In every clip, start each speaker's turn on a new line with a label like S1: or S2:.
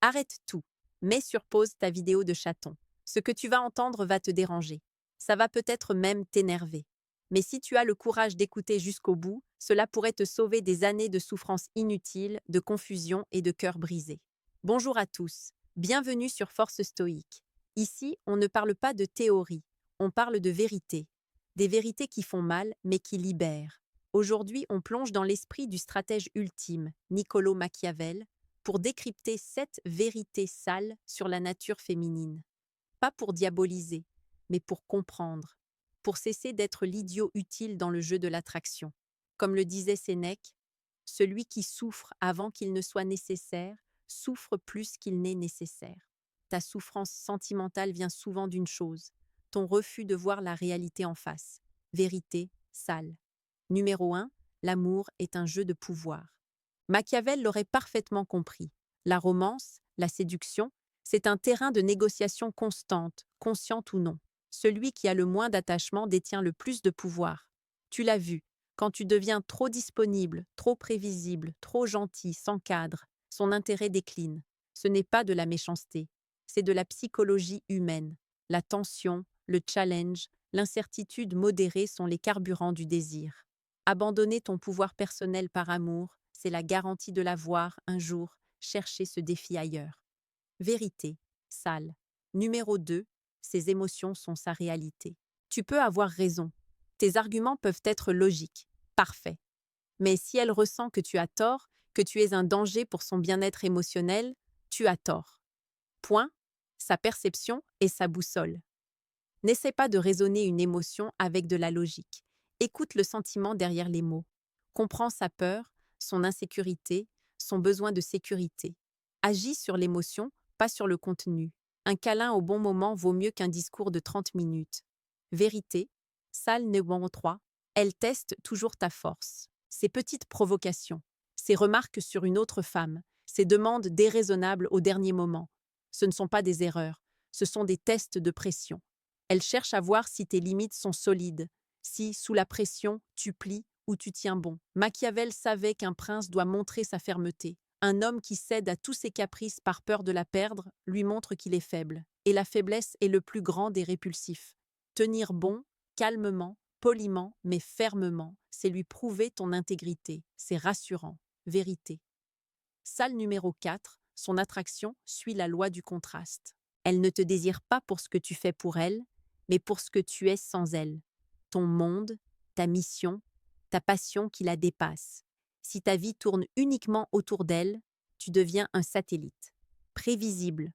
S1: Arrête tout. Mets sur pause ta vidéo de chaton. Ce que tu vas entendre va te déranger. Ça va peut-être même t'énerver. Mais si tu as le courage d'écouter jusqu'au bout, cela pourrait te sauver des années de souffrances inutiles, de confusion et de cœurs brisés. Bonjour à tous. Bienvenue sur Force Stoïque. Ici, on ne parle pas de théorie, on parle de vérité. Des vérités qui font mal, mais qui libèrent. Aujourd'hui, on plonge dans l'esprit du stratège ultime, Niccolò Machiavel, pour décrypter 7 vérités sales sur la nature féminine. Pas pour diaboliser, mais pour comprendre, pour cesser d'être l'idiot utile dans le jeu de l'attraction. Comme le disait Sénèque, celui qui souffre avant qu'il ne soit nécessaire souffre plus qu'il n'est nécessaire. Ta souffrance sentimentale vient souvent d'une chose, ton refus de voir la réalité en face. Vérité sale. Numéro 1, l'amour est un jeu de pouvoir. Machiavel l'aurait parfaitement compris. La romance, la séduction, c'est un terrain de négociation constante, consciente ou non. Celui qui a le moins d'attachement détient le plus de pouvoir. Tu l'as vu, quand tu deviens trop disponible, trop prévisible, trop gentil, sans cadre, son intérêt décline. Ce n'est pas de la méchanceté, c'est de la psychologie humaine. La tension, le challenge, l'incertitude modérée sont les carburants du désir. Abandonner ton pouvoir personnel par amour, c'est la garantie de l'avoir, un jour, chercher ce défi ailleurs. Vérité, sale. Numéro 2, ses émotions sont sa réalité. Tu peux avoir raison. Tes arguments peuvent être logiques. Parfait. Mais si elle ressent que tu as tort, que tu es un danger pour son bien-être émotionnel, tu as tort. Point. Sa perception est sa boussole. N'essaie pas de raisonner une émotion avec de la logique. Écoute le sentiment derrière les mots. Comprends sa peur, son insécurité, son besoin de sécurité. Agis sur l'émotion, pas sur le contenu. Un câlin au bon moment vaut mieux qu'un discours de 30 minutes. Vérité, salle numéro 3, elle teste toujours ta force. Ses petites provocations, ses remarques sur une autre femme, ses demandes déraisonnables au dernier moment. Ce ne sont pas des erreurs, ce sont des tests de pression. Elle cherche à voir si tes limites sont solides, si, sous la pression, tu plies ou tu tiens bon. Machiavel savait qu'un prince doit montrer sa fermeté. Un homme qui cède à tous ses caprices par peur de la perdre lui montre qu'il est faible. Et la faiblesse est le plus grand des répulsifs. Tenir bon, calmement, poliment, mais fermement, c'est lui prouver ton intégrité. C'est rassurant. Vérité. Salle numéro 4, son attraction suit la loi du contraste. Elle ne te désire pas pour ce que tu fais pour elle, mais pour ce que tu es sans elle. Ton monde, ta mission, ta passion qui la dépasse. Si ta vie tourne uniquement autour d'elle, tu deviens un satellite. Prévisible,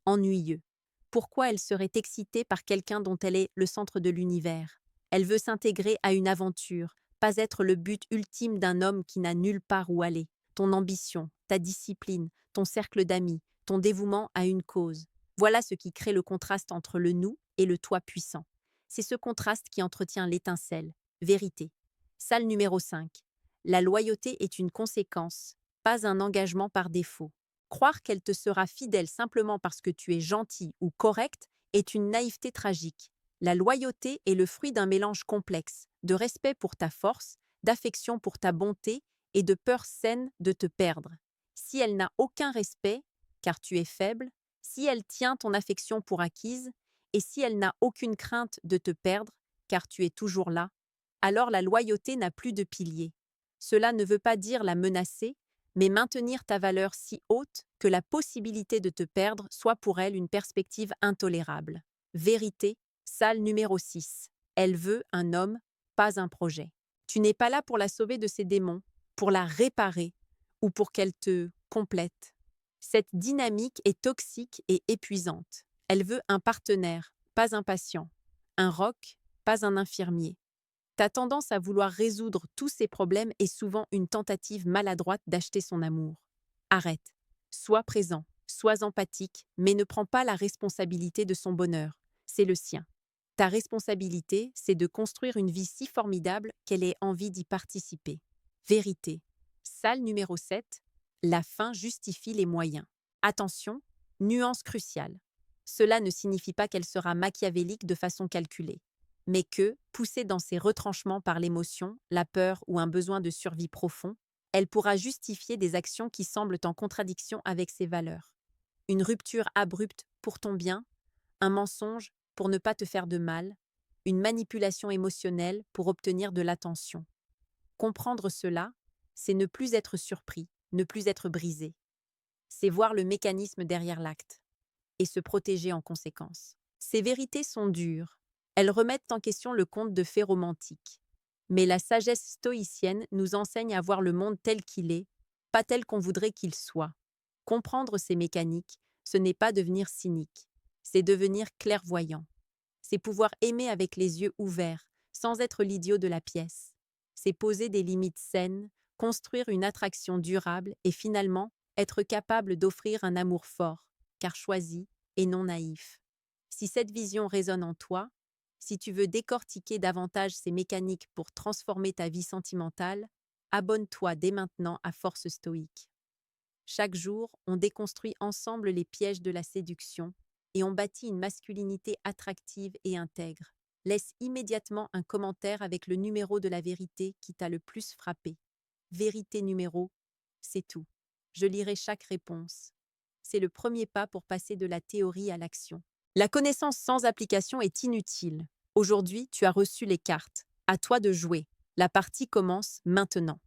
S1: ennuyeux. Pourquoi elle serait excitée par quelqu'un dont elle est le centre de l'univers? Elle veut s'intégrer à une aventure, pas être le but ultime d'un homme qui n'a nulle part où aller. Ton ambition, ta discipline, ton cercle d'amis, ton dévouement à une cause. Voilà ce qui crée le contraste entre le nous et le toi puissant. C'est ce contraste qui entretient l'étincelle. Vérité. Salle numéro 5. La loyauté est une conséquence, pas un engagement par défaut. Croire qu'elle te sera fidèle simplement parce que tu es gentil ou correct est une naïveté tragique. La loyauté est le fruit d'un mélange complexe, de respect pour ta force, d'affection pour ta bonté et de peur saine de te perdre. Si elle n'a aucun respect, car tu es faible, si elle tient ton affection pour acquise, et si elle n'a aucune crainte de te perdre, car tu es toujours là, alors la loyauté n'a plus de pilier. Cela ne veut pas dire la menacer, mais maintenir ta valeur si haute que la possibilité de te perdre soit pour elle une perspective intolérable. Vérité, salle numéro 6. Elle veut un homme, pas un projet. Tu n'es pas là pour la sauver de ses démons, pour la réparer ou pour qu'elle te complète. Cette dynamique est toxique et épuisante. Elle veut un partenaire, pas un patient, un roc, pas un infirmier. Ta tendance à vouloir résoudre tous ces problèmes est souvent une tentative maladroite d'acheter son amour. Arrête. Sois présent, sois empathique, mais ne prends pas la responsabilité de son bonheur. C'est le sien. Ta responsabilité, c'est de construire une vie si formidable qu'elle ait envie d'y participer. Vérité. Salle numéro 7. La fin justifie les moyens. Attention, nuance cruciale. Cela ne signifie pas qu'elle sera machiavélique de façon calculée, mais que, poussée dans ses retranchements par l'émotion, la peur ou un besoin de survie profond, elle pourra justifier des actions qui semblent en contradiction avec ses valeurs. Une rupture abrupte pour ton bien, un mensonge pour ne pas te faire de mal, une manipulation émotionnelle pour obtenir de l'attention. Comprendre cela, c'est ne plus être surpris, ne plus être brisé. C'est voir le mécanisme derrière l'acte et se protéger en conséquence. Ces vérités sont dures. Elles remettent en question le conte de fées romantique. Mais la sagesse stoïcienne nous enseigne à voir le monde tel qu'il est, pas tel qu'on voudrait qu'il soit. Comprendre ces mécaniques, ce n'est pas devenir cynique, c'est devenir clairvoyant. C'est pouvoir aimer avec les yeux ouverts, sans être l'idiot de la pièce. C'est poser des limites saines, construire une attraction durable et finalement être capable d'offrir un amour fort, car choisi et non naïf. Si cette vision résonne en toi, si tu veux décortiquer davantage ces mécaniques pour transformer ta vie sentimentale, abonne-toi dès maintenant à Force Stoïque. Chaque jour, on déconstruit ensemble les pièges de la séduction et on bâtit une masculinité attractive et intègre. Laisse immédiatement un commentaire avec le numéro de la vérité qui t'a le plus frappé. Vérité numéro, c'est tout. Je lirai chaque réponse. C'est le premier pas pour passer de la théorie à l'action. La connaissance sans application est inutile. Aujourd'hui, tu as reçu les cartes. À toi de jouer. La partie commence maintenant.